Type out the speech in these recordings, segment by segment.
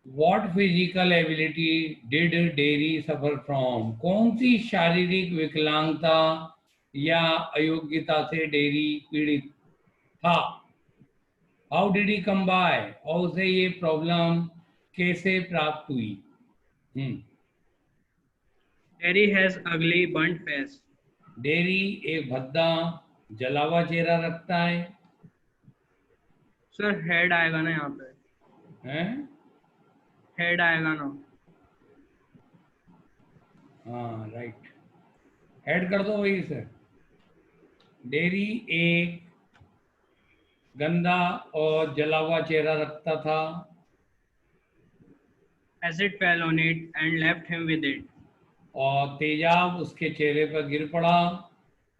What physical ability did Derry suffer from? कौन सी शारीरिक विकलांगता या अयोग्यता से डेरी पीड़ित था? How did he come by? और उसे ये प्रॉब्लम कैसे प्राप्त हुई? हम्म Terry has ugly burnt face. Dairy एक भद्दा जलावा चेहरा रखता है। सर हेड आएगा ना यहाँ पे? हैं? हेड आएगा ना? हाँ, राइट। ऐड कर दो वही से। डेरी एक गंदा और जला हुआ चेहरा रखता था। Acid fell on it and left him with it. और तेजाब उसके चेहरे पर गिर पड़ा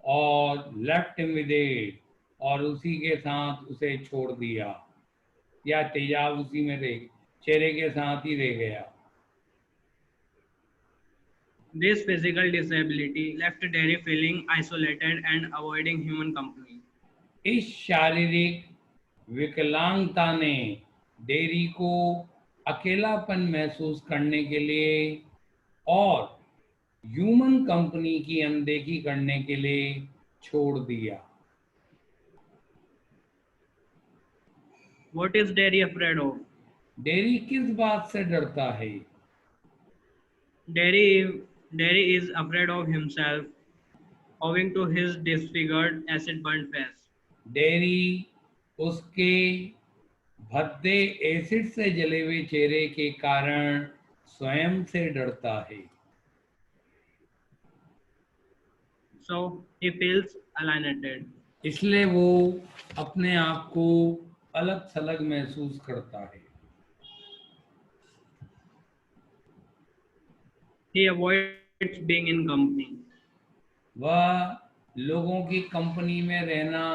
और लेफ्ट हिम विद इट, और उसी के साथ उसे छोड़ दिया, या तेजाब उसी में रह, चेहरे के साथ ही रह गया। This physical disability left Terry feeling isolated and avoiding human company. इस शारीरिक विकलांगता ने डेरी को अकेलापन महसूस करने के लिए और ह्यूमन कंपनी की अनदेखी करने के लिए छोड़ दिया। What is Terry afraid of? Dairy किस बात से डरता है? Terry is afraid of himself owing to his disfigured acid burnt face. Dairy उसके भद्दे एसिड से जले हुए चेहरे के कारण स्वयं से डरता है। So he feels alienated. इसलिए वो अपने आप को अलग थलग महसूस करता है। He avoids being in company. वह लोगों की कंपनी में रहना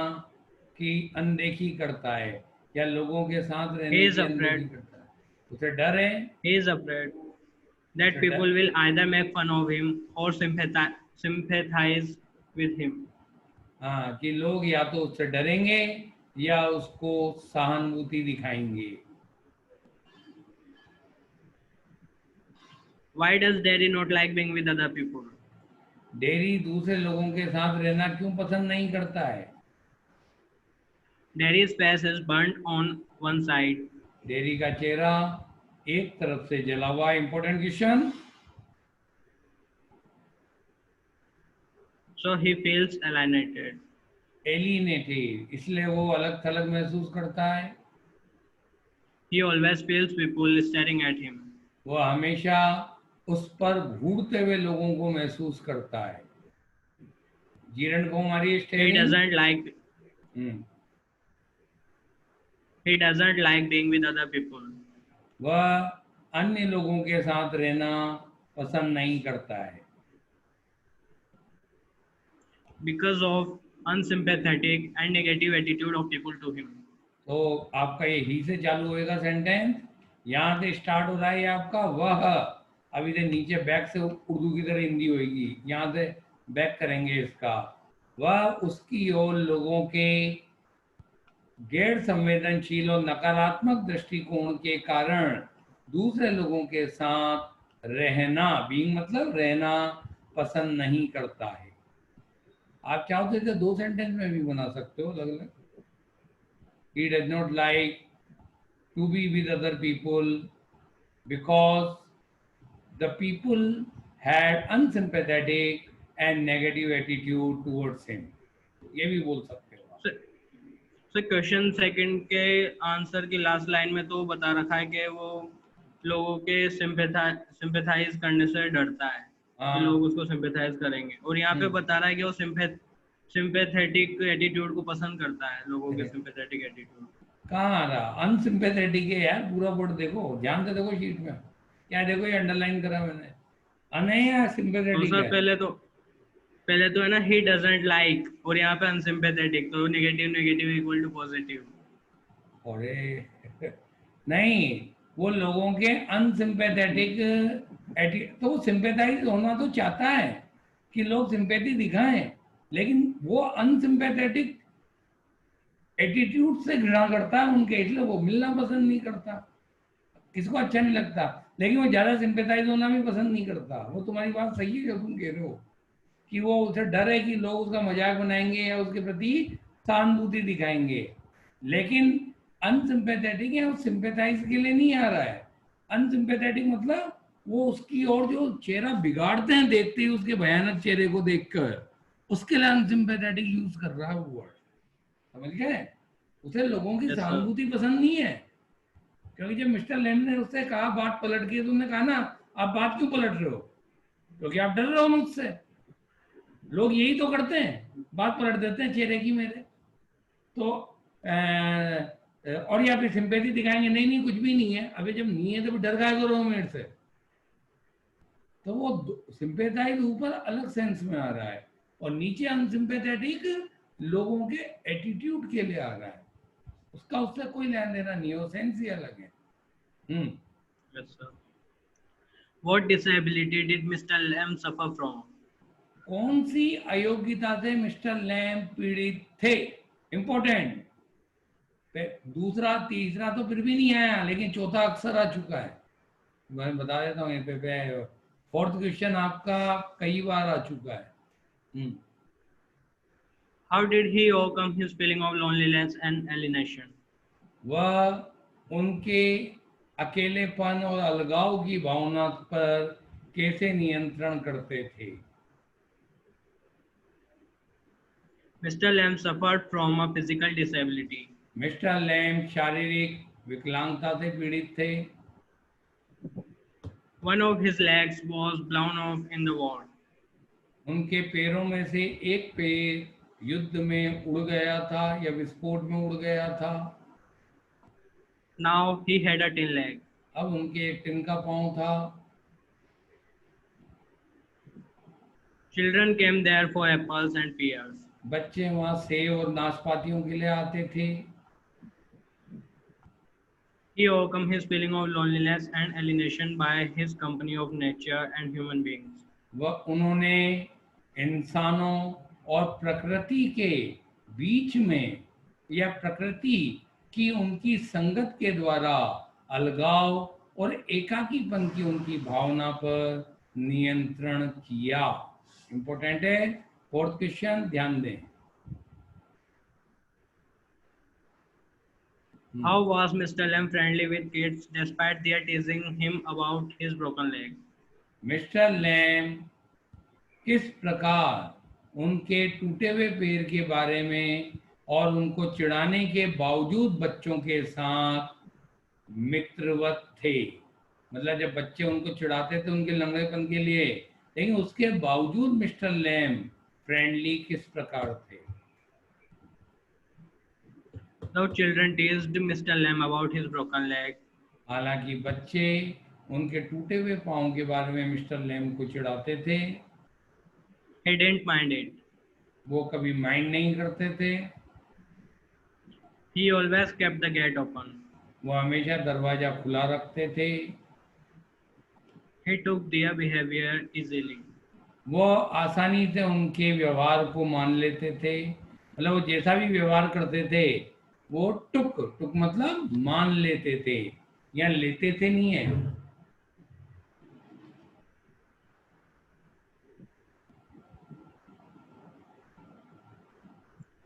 की अनदेखी करता है, या लोगों के साथ He रहने is की अनदेखी afraid. करता है। उसे डर है। He is afraid that उसे people डर will either make fun of him or sympathize with him. हाँ, कि लोग या तो उससे डरेंगे या उसको सहानुभूति दिखाएंगे। Why does Derry not like being with other people? Dairy दूसरे लोगों के साथ रहना क्यों पसंद नहीं करता है? Derry's face is burnt on one side, dairy का चेहरा एक तरफ से जला हुआ। Important question. so he feels alienated. Alienated, इसलिए वो अलग थलग महसूस करता है। He always feels people staring at him. वो हमेशा उस पर घूरते हुए लोगों को महसूस करता है। जीरण को हमारी He steering. doesn't like he doesn't like being with other people. वह अन्य लोगों के साथ रहना पसंद नहीं करता है। Because of unsympathetic and negative attitude of people to him. तो आपका ये ही से चालू होएगा सेंटेंस। यहाँ से स्टार्ट हो रहा है आपका वह। अभी से नीचे बैक से उर्दू की तरह हिंदी होएगी, यहाँ से बैक करेंगे इसका। वह उसकी और लोगों के गैर संवेदनशील और नकारात्मक दृष्टिकोण के कारण दूसरे लोगों के साथ रहना, बीइंग मतलब रहना, पसंद नहीं करता है। आप चाहो तो दो सेंटेंस में भी बना सकते हो अलग अलग। He does not like to be with other people because the people had unsympathetic and negative attitude towards him। ये भी बोल सकते हो आप। So, so क्वेश्चन सेकंड के आंसर की लास्ट लाइन में तो बता रखा है कि वो लोगों के सिंपैथाइज करने से डरता है कि लोग हाँ। उसको सिंपैथाइज करेंगे, और यहाँ पे बता रहा है कि वो सिंपैथेटिक एटीट्यूड को पसंद करता है, लोगों के सिंपैथेटिक एटीट्यूड। कहाँ आ रहा अनसिंपैथेटिक है यार? पूरा वर्ड देखो, ध्यान से देखो शीट में क्या देखो, ये अंडरलाइन करा मैंने। नहीं यार, तो सिंपैथेटिक सर है। पहले तो है ना ही डजंट लाइक, और यहाँ पे अनसिंपैथेटिक, तो negative negative equal to positive. अरे नहीं, वो लोगों के अनसिंपैथेटिक तो वो सिंपैथाइज होना तो चाहता है कि लोग सिंपैथी दिखाएं, लेकिन वो अनसिंपैथेटिक एटीट्यूड से घृणा करता है उनके, इसलिए वो मिलना पसंद नहीं करता। किसको अच्छा नहीं लगता, लेकिन वो ज्यादा सिंपेथाइज होना भी पसंद नहीं करता। वो तुम्हारी बात सही है जो तुम कह रहे हो कि वो उसे डर है कि लोग उसका मजाक बनाएंगे या उसके प्रति सहानुभूति दिखाएंगे। लेकिन अनसिंपैथेटिक है, वो सिंपैथाइज के लिए नहीं आ रहा है। अनसिंपैथेटिक मतलब वो उसकी और जो चेहरा बिगाड़ते हैं देखते ही उसके भयानक चेहरे को देखकर, उसके लिए अनसिंपैथेटिक यूज कर रहा है वो वर्ड। समझ गए? उसे लोगों की यस सर। सहानुभूति पसंद नहीं है। क्योंकि जब मिस्टर लैम ने उससे कहा बात पलट गई, तो उन्होंने कहा ना, आप बात क्यों पलट रहे हो? क्योंकि आप डर रहे हो मुझसे। लोग यही तो करते हैं, बात पलट देते हैं चेहरे की मेरे। तो और या फिर सिंपैथी दिखाएंगे, नहीं नहीं कुछ भी नहीं है। अबे जब नहीं है तो फिर डर काय करो मेरे से? तो वो सिंपैथाइज ऊपर अलग सेंस में आ रहा है, और नीचे अनसिंपैथेटिक लोगों के एटीट्यूड के लिए आ रहा है। उसका उससे कोई लेना देना नहीं है, वो सेंस ही अलग है। Hmm. Yes sir. What disability did Mr. Lam suffer from? कौन सी अयोग्यता से मिस्टर लैम पीड़ित थे? इंपॉर्टेंट। दूसरा तीसरा तो फिर भी नहीं आया, लेकिन चौथा अक्सर आ चुका है। मैं बता देता हूँ यहाँ पे फोर्थ क्वेश्चन आपका कई बार आ चुका है। How did he overcome his feeling of loneliness and alienation? वह उनके अकेलेपन और अलगाव की भावना पर कैसे नियंत्रण करते थे? Mr. Lam suffered from a physical disability. Mr Lamb शारीरिक विकलांगता से पीड़ित थे। One of his legs was blown off in the war. उनके पैरों में से एक पैर युद्ध में उड़ गया था या विस्फोट में उड़ गया था। Now he had a tin leg. अब उनके एक टिन का पांव था। Children came there for apples and pears. बच्चे वहां सेब और नाशपातियों के लिए आते थे। He overcome his feeling of loneliness and alienation by his company of nature and human beings. वह उन्होंने इंसानों और प्रकृति के बीच में या प्रकृति की उनकी संगत के द्वारा अलगाव और एकाकीपन की उनकी भावना पर नियंत्रण किया। इंपॉर्टेंट है। फोर्थ क्वेश्चन ध्यान दें। How was Mr. Lam friendly with kids despite their teasing him about his broken leg? Mr Lamb किस प्रकार उनके टूटे हुए पैर के बारे में और उनको चिढ़ाने के बावजूद बच्चों के साथ मित्रवत थे? मतलब जब बच्चे उनको चिढ़ाते थे उनके लंगड़ेपन के लिए, लेकिन उसके बावजूद मिस्टर लैम फ्रेंडली किस प्रकार थे? The children teased Mr. Lam about his broken leg. हालांकि बच्चे उनके टूटे हुए पाँव के बारे में मिस्टर लैम को चिढ़ाते थे, He didn't mind it. वो कभी माइंड नहीं करते थे। He always kept the gate open. वो हमेशा दरवाजा खुला रखते थे। He took their behavior easily. वो आसानी से उनके व्यवहार को मान लेते थे। मतलब वो जैसा भी व्यवहार करते थे वो टुक टुक मतलब मान लेते थे, या लेते थे नहीं है।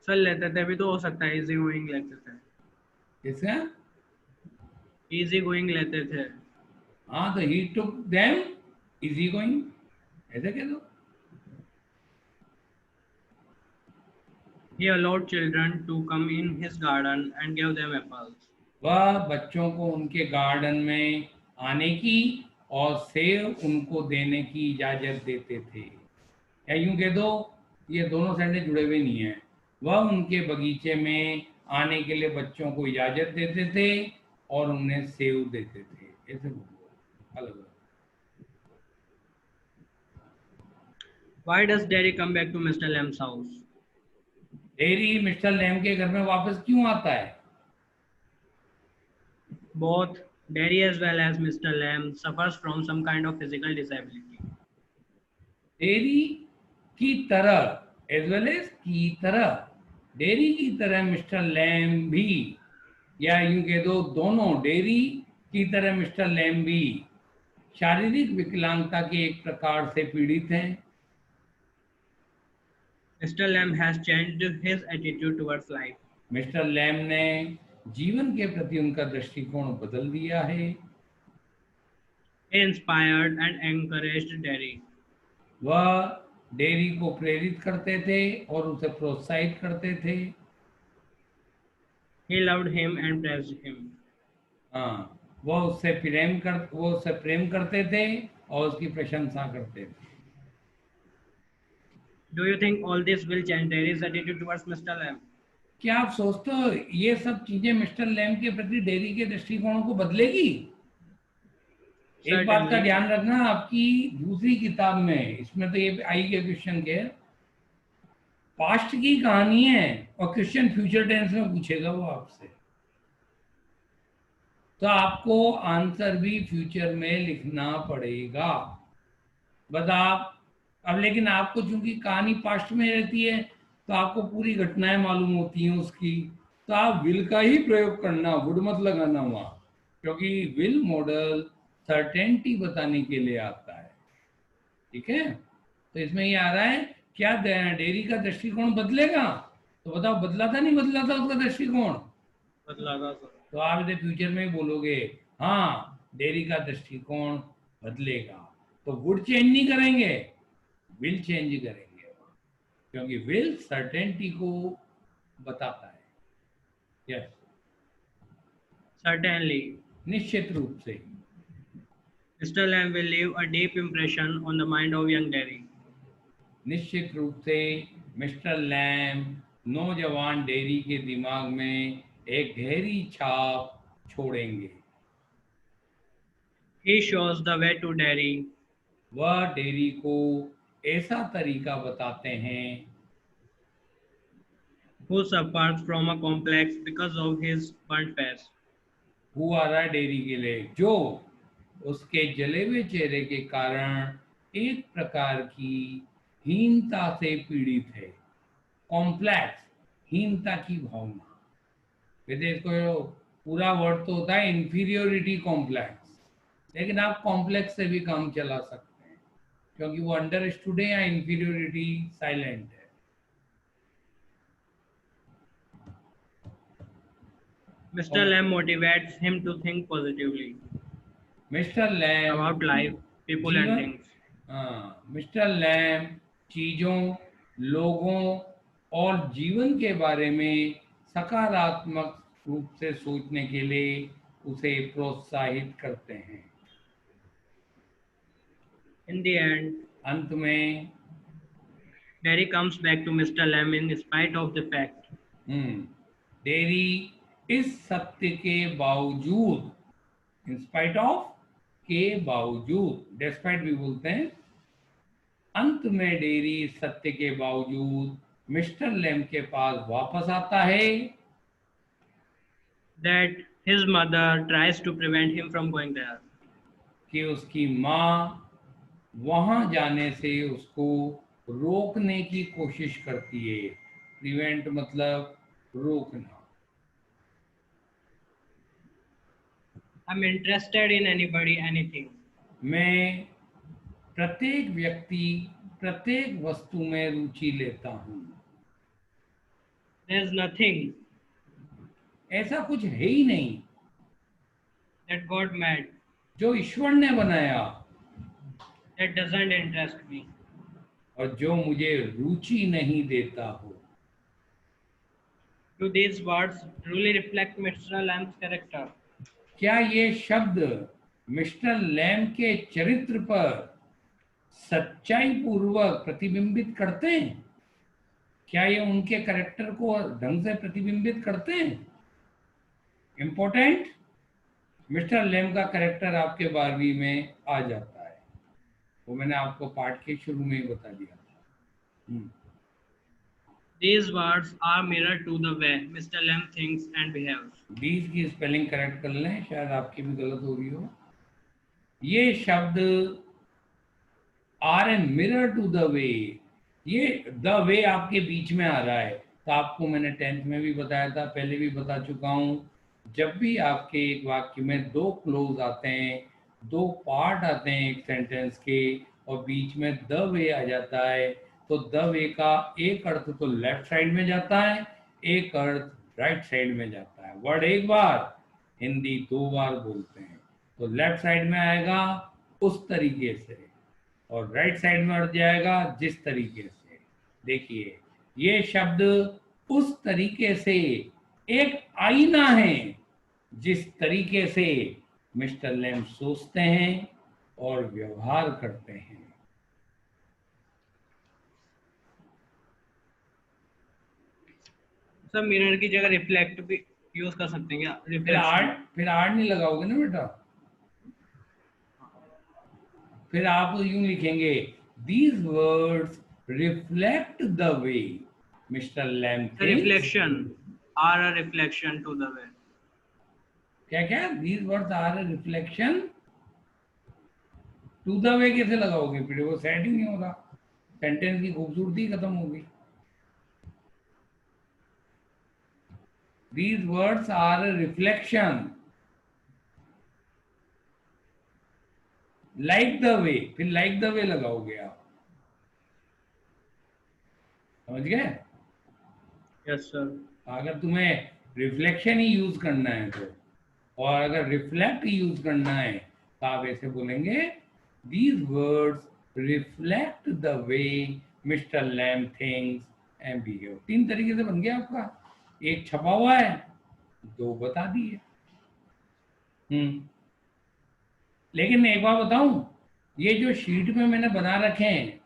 चल लेते थे, भी तो हो सकता है इजी गोइंग लेते थे। किसका? इजी गोइंग लेते थे। हाँ, तो ही टुक देम इजी गोइंग, ऐसे कह दो। He allowed children to come in his garden and gave them apples. वह बच्चों को उनके गार्डन में आने की और सेब उनको देने की इजाजत देते थे। या यूं कह दो, ये दोनों सेंटेंस जुड़े हुए नहीं है। वह उनके बगीचे में आने के लिए बच्चों को इजाजत देते थे और उन्हें सेब देते थे। ऐसे बोलो अलग अलग। Why does Derry come back to Mr. Lamb's house? Derry Mr Lamb के घर में वापस क्यों आता है? Both Derry as well as Mr. Lamb suffers from some kind of physical disability. Dairy की तरह एज वेल एज की तरह, डेरी की तरह मिस्टर लैम भी, या यूं कह दो दोनों डेरी की तरह मिस्टर लैम भी शारीरिक विकलांगता के एक प्रकार से पीड़ित हैं। Mr. Lamb has changed his attitude towards life. Mr Lamb ने जीवन के प्रति उनका दृष्टिकोण बदल दिया है। He inspired and encouraged Derry. वह डेरी को प्रेरित करते थे और उसे प्रोत्साहित करते थे। He loved him and praised him. हाँ, वो उससे प्रेम करते थे और उसकी प्रशंसा करते थे। Do you think all this will change Derry's attitude towards Mr. Lamb? क्या आप सोचते हो ये सब चीजें मिस्टर लैम के प्रति डेरी के दृष्टिकोण को बदलेगी? एक बात का Certainly. ध्यान रखना, आपकी दूसरी किताब में इसमें तो ये आई के क्वेश्चन के पास्ट की कहानी है और क्वेश्चन फ्यूचर टेंस में पूछेगा वो आपसे, तो आपको आंसर भी फ्यूचर में लिखना पड़ेगा। बस आप अब, लेकिन आपको चूंकि कहानी पास्ट में रहती है तो आपको पूरी घटनाएं मालूम होती हैं उसकी, तो आप विल का ही प्रयोग करना, वुड मत लगाना वहां, क्योंकि विल मॉडल सर्टेनिटी बताने के लिए आता है। ठीक है, तो इसमें ये आ रहा है क्या डेरी का दृष्टिकोण बदलेगा? तो बताओ, बदला था नहीं बदला था उसका दृष्टिकोण? बदला था सर। तो आप इसे फ्यूचर में ही बोलोगे, हाँ डेरी का दृष्टिकोण बदलेगा। तो वुड चेंज नहीं करेंगे, विल चेंज करेंगे, क्योंकि विल सर्टेनिटी को बताता है। Yes, Certainly. निश्चित रूप से। Mr. Lamb will leave a deep impression on the mind of young Derry. निश्चित रूप से मिस्टर लैम नौजवान डेरी के दिमाग में एक गहरी छाप छोड़ेंगे। He shows the way to Derry. वह डेरी को ऐसा तरीका बताते हैं Who suffers from a complex because of his burnt face. हुआ रहा है डेरी के लिए, जो उसके जले हुए चेहरे के कारण एक प्रकार की हीनता से पीड़ित है। कॉम्प्लेक्स, हीनता की भावना। वैसे इसको पूरा वर्ड तो होता है इंफीरियोरिटी कॉम्प्लेक्स, लेकिन आप कॉम्प्लेक्स से भी काम चला सकते हैं, क्योंकि वो अंडरस्टूड है या इंफीरियोरिटी साइलेंट है। Mr. Lamb motivates him to think positively Mr Lamb about life, people and things. हाँ, मिस्टर लैम चीजों, लोगों और जीवन के बारे में सकारात्मक रूप से सोचने के लिए उसे प्रोत्साहित करते हैं। In the end, अंत में Derry comes back to Mr. Lamb in spite of the fact dairy इस सत्य के बावजूद, इन स्पाइट ऑफ के बावजूद, डेस्पाइट भी बोलते हैं, अंत में डेरी इस सत्य के बावजूद मिस्टर लैम के पास वापस आता है that his mother tries to prevent him from going there. कि उसकी माँ वहां जाने से उसको रोकने की कोशिश करती है। प्रिवेंट मतलब रोकना। I'm interested in anybody, anything. मैं प्रत्येक व्यक्ति, प्रत्येक वस्तु में रुचि लेता हूँ। There's nothing ऐसा कुछ है ही नहीं that God made जो ईश्वर ने बनाया that doesn't interest me. और जो मुझे रुचि नहीं देता हो। Do these words truly reflect Mr. Lamb's character? क्या ये शब्द मिस्टर लैम के चरित्र पर सच्चाई पूर्वक प्रतिबिंबित करते हैं? क्या ये उनके कैरेक्टर को ढंग से प्रतिबिंबित करते हैं? इम्पोर्टेंट, मिस्टर लैम का कैरेक्टर आपके 12वीं में आ जाता है, वो मैंने आपको पाठ के शुरू में ही बता दिया था। These words are mirror to the way Mr. Lamb thinks and behaves. डीज की स्पेलिंग करेक्ट कर लें, शायद आपकी भी गलत हो रही हो। ये शब्द are a mirror to the way, ये द वे आपके बीच में आ रहा है, तो आपको मैंने 10th में भी बताया था, पहले भी बता चुका हूं जब भी आपके एक वाक्य में दो क्लोज आते हैं, दो पार्ट आते हैं एक सेंटेंस के, और बीच में द वे आ जाता है, तो द वे का एक अर्थ तो लेफ्ट साइड में जाता है, एक अर्थ राइट साइड में जाता है। वर्ड एक बार, हिंदी दो बार बोलते हैं, तो लेफ्ट साइड में आएगा उस तरीके से, और राइट साइड में अर्थ जाएगा जिस तरीके से। देखिए, ये शब्द उस तरीके से एक आईना है जिस तरीके से मिस्टर लैम सोचते हैं और व्यवहार करते हैं। सर मिरर की जगह रिफ्लेक्ट भी यूज कर सकते हैं क्या? रिफ्लेक्शन। फिर आर नहीं लगाओगे ना बेटा, फिर आप यूं लिखेंगे, these words reflect the way Mr Lamb thinks. Reflection are a reflection to the way. क्या क्या, these words are reflection to the way कैसे लगाओगे? फिर वो सेट ही नहीं हो रहा, सेंटेंस की खूबसूरती खत्म होगी। These words are a reflection, like the way, फिर like the way लगाओगे आप, समझ गए? Yes sir. अगर तुम्हें रिफ्लेक्शन ही यूज करना है तो, और अगर रिफ्लेक्ट यूज करना है तो आप ऐसे बोलेंगे, these words reflect the way Mr. Lamb thinks and behave। तीन तरीके से बन गया आपका, एक छपा हुआ है, दो बता दिए। लेकिन एक बात बताऊं, ये जो शीट में मैंने बना रखे हैं,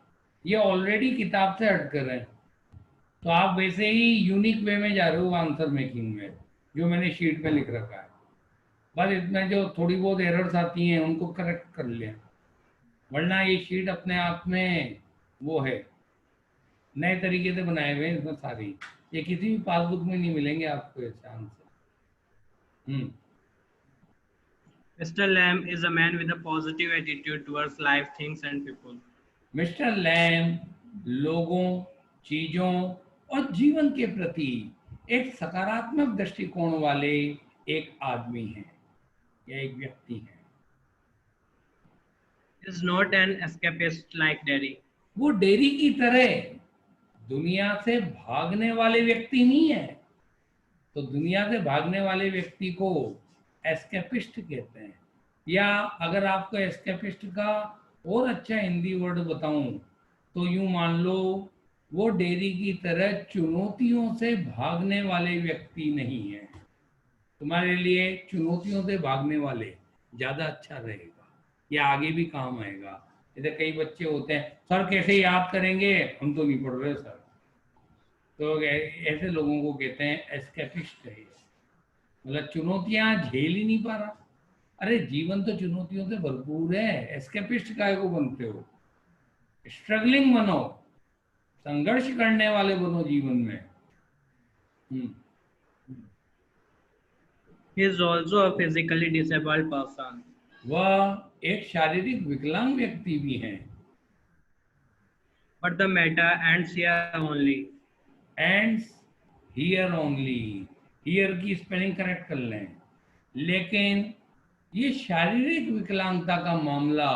ये ऑलरेडी किताब से हट कर हैं, तो आप वैसे ही यूनिक वे में जा रहे हो आंसर मेकिंग में, जो मैंने शीट में लिख रखा है। बस इसमें जो थोड़ी बहुत एरर्स आती हैं उनको करेक्ट कर लें, वरना ये शीट अपने आप में वो है, नए तरीके से बनाए हुए हैं इसमें सारी, ये किसी भी पासबुक में नहीं मिलेंगे आपको ऐसे answer. Mr. Lamb is a man with a positive attitude towards life, things and people. Mr Lamb लोगों, चीजों और जीवन के प्रति एक सकारात्मक दृष्टिकोण वाले एक आदमी हैं या एक व्यक्ति हैं। He is not an escapist like Derry. वो डेरी की तरह दुनिया से भागने वाले व्यक्ति नहीं है। तो दुनिया से भागने वाले व्यक्ति को एस्केपिस्ट कहते हैं, या अगर आपको एस्केपिस्ट का और अच्छा हिंदी वर्ड बताऊं तो यूं मान लो, वो डेरी की तरह चुनौतियों से भागने वाले व्यक्ति नहीं है। तुम्हारे लिए चुनौतियों से भागने वाले ज्यादा अच्छा रहेगा, या आगे भी काम आएगा। जैसे कई बच्चे होते हैं, सर कैसे याद करेंगे, हम तो नहीं पढ़ रहे सर, तो ऐसे लोगों को कहते हैं एस्केपिस्ट है, मतलब चुनौतियां झेल ही नहीं पा रहा। अरे जीवन तो चुनौतियों से भरपूर है, एस्केपिस्ट काय को बनते हो? स्ट्रगलिंग बनो, संघर्ष करने वाले बनो जीवन में। He is also a physically disabled person. वह एक शारीरिक विकलांग व्यक्ति भी हैं। But the matter ends here only. Ends here only, here की स्पेलिंग करेक्ट कर लें, लेकिन ये शारीरिक विकलांगता का मामला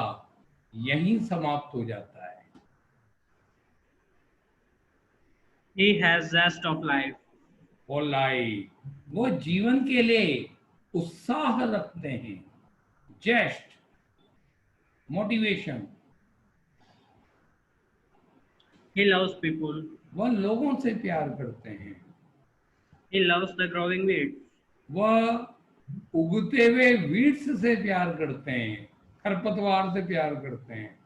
यहीं समाप्त हो जाता है। He has zest of life. For life, वो जीवन के लिए उत्साह रखते हैं, जेस्ट, मोटिवेशन। He loves people. वह लोगों से प्यार करते हैं, He loves the growing weeds. वह उगते हुए वीड्स से प्यार करते हैं, खरपतवार से प्यार करते हैं,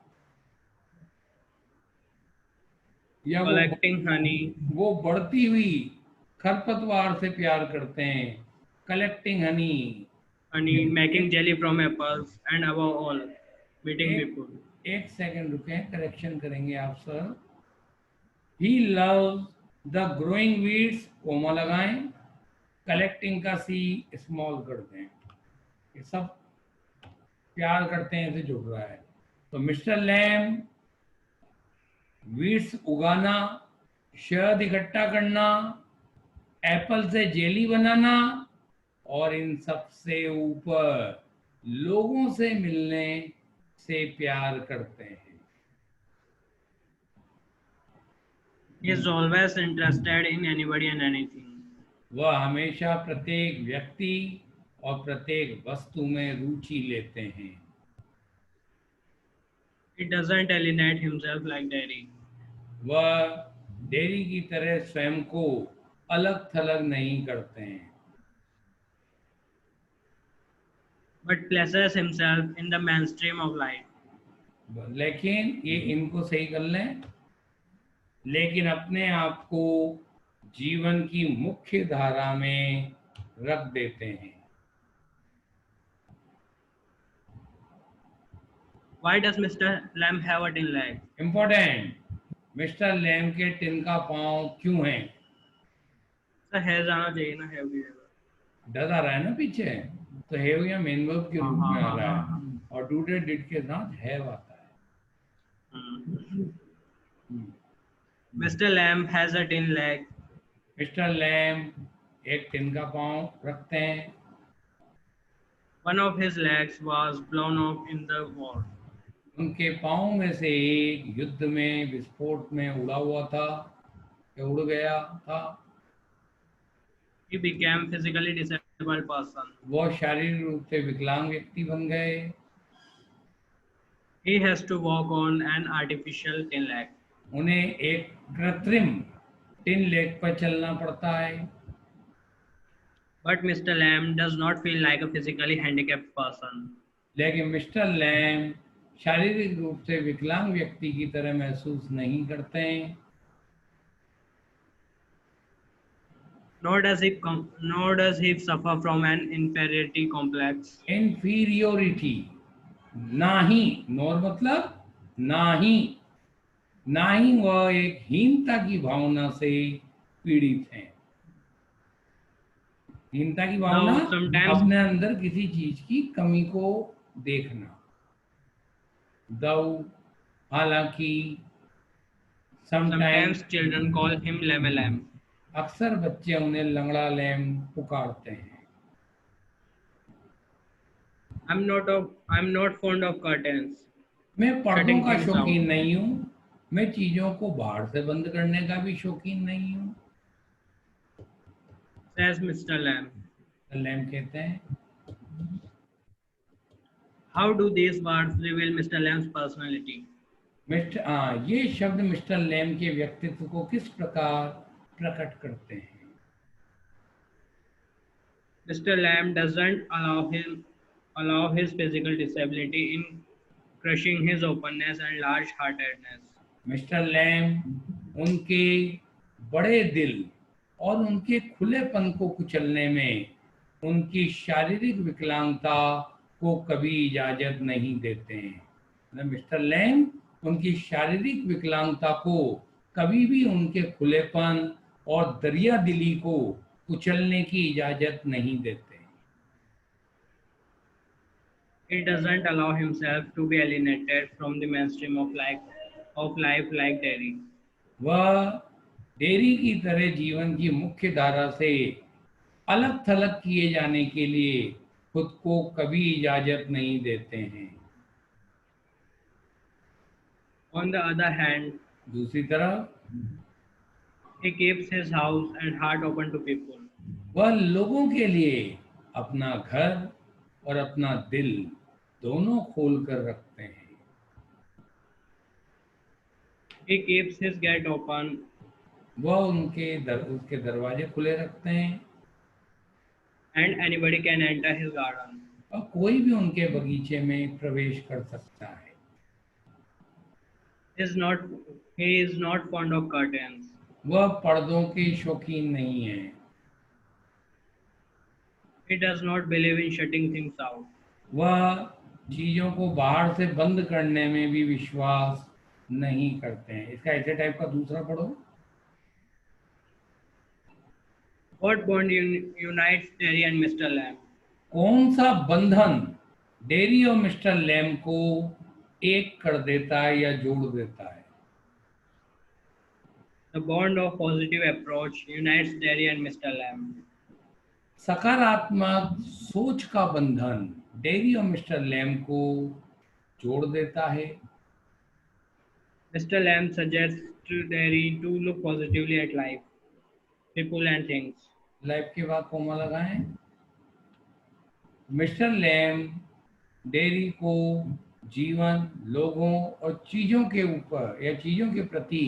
या Collecting honey. वो बढ़ती हुई खरपतवार से प्यार करते हैं, collecting Honey. Honey, making jelly from apples, and above all, meeting people. एक सेकंड रुके, करेक्शन करेंगे आप sir. He loves the growing weeds, comma लगाएं, कलेक्टिंग का सी स्मॉल कर दें, ये सब प्यार करते हैं ऐसे जुड़ रहा है। तो मिस्टर लैम वीड्स उगाना, शहद इकट्ठा करना, एप्पल से जेली बनाना और इन सब से ऊपर लोगों से मिलने से प्यार करते हैं। He is always interested in anybody and anything. वह हमेशा प्रत्येक व्यक्ति और प्रत्येक वस्तु में रुचि लेते हैं। He doesn't alienate himself like Derry, वह डेयरी की तरह स्वयं को अलग थलग नहीं करते हैं, but places himself in the mainstream of life. लेकिन ये इनको सही कर लें, लेकिन अपने आप को जीवन की मुख्य धारा में रख देते हैं। Why does Mr. Lamb have a tin leg? Important, Mr Lamb के टिन का पांव क्यों है? सर है जाना चाहिए ना, है भी डज आ रहा है ना पीछे, तो हैव या मेन वर्ब के हाँ, रूप हाँ, में आ हाँ, रहा है, हाँ, और डू डिड डिड के साथ हैव आता है। Mr. Lamb has a tin leg. Mr Lamb एक टिन का पांव रखते हैं। One of his legs was blown off in the war. उनके पांव में से एक युद्ध में विस्फोट में उड़ा हुआ था या उड़ गया था। He became physically disabled person. वो शारीरिक रूप से विकलांग व्यक्ति बन गए। He has to walk on an artificial tin leg. उन्हें एक कृत्रिम टिन लेग पर चलना पड़ता है। But Mr. Lamb does not feel like a physically handicapped person. लेकिन मिस्टर लैम शारीरिक रूप से विकलांग व्यक्ति की तरह महसूस नहीं करते हैं। Nor does he suffer from an inferiority complex. Inferiority, ना ही, नॉर मतलब ना ही वह एक हीनता की भावना से पीड़ित हैं। हीनता की भावना Now, sometimes अपने अंदर किसी चीज की कमी को देखना। दो, हालांकि, sometimes sometimes, children call him Lamb Lamb. अक्सर बच्चे उन्हें लंगड़ा लैम पुकारते हैं। I'm not fond of curtains. मैं पर्दों Shutting का things शौकीन out. नहीं हूँ, मैं चीजों को बाहर से बंद करने का भी शौकीन नहीं हूँ। Says Mr. Lamb. लैम कहते हैं, How do these words reveal Mr. Lamb's personality? ये शब्द मिस्टर लैम के व्यक्तित्व को किस प्रकार प्रकट करते हैं? Mr. Lamb doesn't allow his physical disability in crushing his openness and large-heartedness. Mr Lamb उनके बड़े दिल और उनके खुलेपन को कुचलने में उनकी शारीरिक विकलांगता को कभी इजाजत नहीं देते हैं। मिस्टर लैम उनकी शारीरिक विकलांगता को कभी भी उनके खुलेपन और दरिया दिली को कुचलने की इजाजत नहीं देते। He doesn't allow himself to be alienated from the mainstream of life like Derry. वह डेयरी की तरह जीवन की मुख्य धारा से अलग थलग किए जाने के लिए खुद को कभी इजाजत नहीं देते हैं। On the other hand, दूसरी तरफ he keeps his house and heart open to people. वह लोगों के लिए अपना घर और अपना दिल दोनों खोल कर रखते हैं। He keeps his gate open वह उसके दरवाजे खुले रखते हैं and anybody can enter his garden. और कोई भी उनके बगीचे में प्रवेश कर सकता है। He is not fond of curtains. वह पर्दों के शौकीन नहीं है। He does not believe in shutting things out. वह चीजों को बाहर से बंद करने में भी विश्वास नहीं करते हैं। इसका ऐसे टाइप का दूसरा पढ़ो। What bond unites Terry and Mr. Lamb? कौन सा बंधन डेरी और मिस्टर लैम को एक कर देता है या जोड़ देता है? The bond of positive approach unites Terry and Mr. Lamb. सकारात्मक सोच का बंधन डेयरी और मिस्टर लैम को जोड़ देता है। Mr. Lamb suggests to Derry to look positively at life, people, and things. Life के बाद कोमा लगाएं। मिस्टर लैम डेयरी को जीवन, लोगों और चीजों के ऊपर या चीजों के प्रति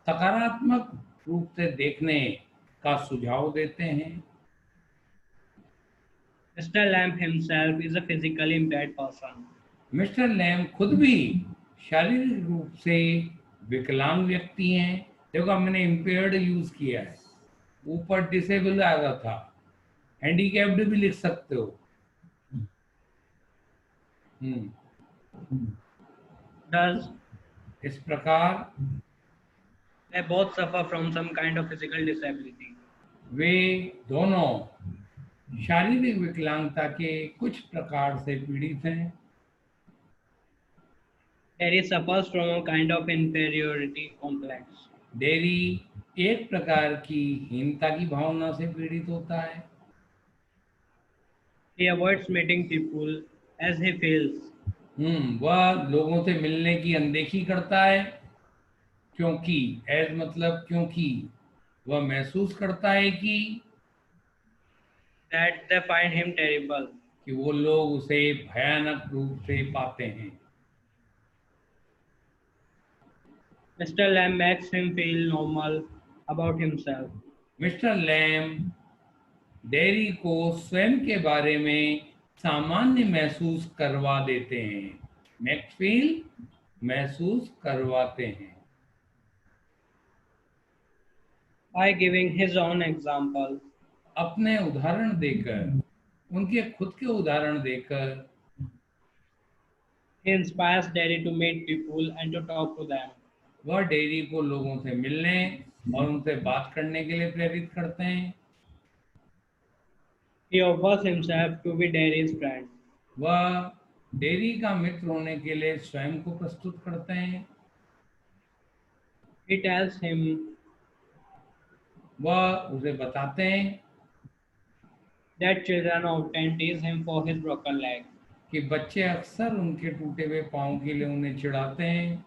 सकारात्मक रूप से देखने का सुझाव देते हैं। Mr. Lamb himself is a physically impaired person. Mr Lamb खुद भी शारीरिक रूप से विकलांग व्यक्ति हैं। देखो मैंने इम्पेयर्ड यूज किया है, ऊपर डिसेबल आ रहा था, हैंडीकैप्ड भी लिख सकते हो। Thus, इस प्रकार they both suffer from some kind of physical disability. वे दोनों शारीरिक विकलांगता के कुछ प्रकार से पीड़ित हैं। Derry suffers from a kind of inferiority complex. Dairy एक प्रकार की हीनता की भावना से पीड़ित होता है। He avoids meeting people as he feels वह लोगों से मिलने की अनदेखी करता है, क्योंकि एज मतलब क्योंकि वह महसूस करता है that they find him terrible. कि वो लोग उसे भयानक रूप से पाते हैं। Mr. Lamb makes him feel normal about himself. Mr Lamb Derry को स्वयं के बारे में सामान्य महसूस करवा देते हैं। मैक्सफील महसूस करवाते हैं। By giving his own example, अपने उदाहरण देकर, उनके खुद के उदाहरण देकर he inspires Derry to meet people and to talk to them. वह डेयरी को लोगों से मिलने और उनसे बात करने के लिए प्रेरित करते हैं। He offers himself to be Derry's friend. वह डेयरी का मित्र होने के लिए स्वयं को प्रस्तुत करते हैं। He tells him वह उसे बताते हैं that children often tease him for his broken leg, कि बच्चे अक्सर उनके टूटे हुए पाँव के लिए उन्हें चिढ़ाते हैं,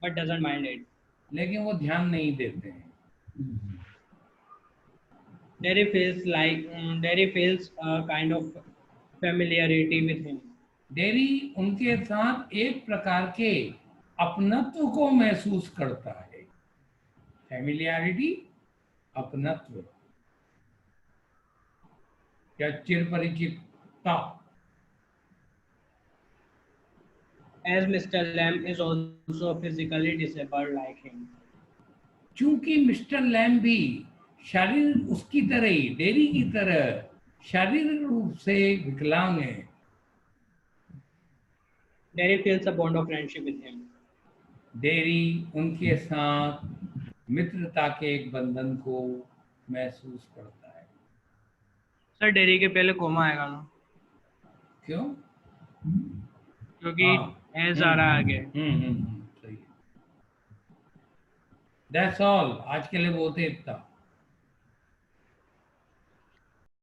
but doesn't mind it. लेकिन वो ध्यान नहीं देते हैं। Derry feels a kind of familiarity with him. Dairy उनके साथ एक प्रकार के अपनत्व को महसूस करता है। फैमिलियरिटी, अपनत्व या चिरपरिचितता। As Mr. Lamb is also physically disabled like him. चूंकि मिस्टर लैम भी शारीरिक उसकी तरह ही, डेयरी की तरह शारीरिक रूप से विकलांग है, Derry feels a bond of friendship with him. Dairy उनके साथ मित्रता के एक बंधन को महसूस करता है। सर डेरी के पहले कोमा आएगा ना, क्यों? क्योंकि एज आ रहा है आगे। सही है। दैट्स ऑल, आज के लिए बहुत ही इतना।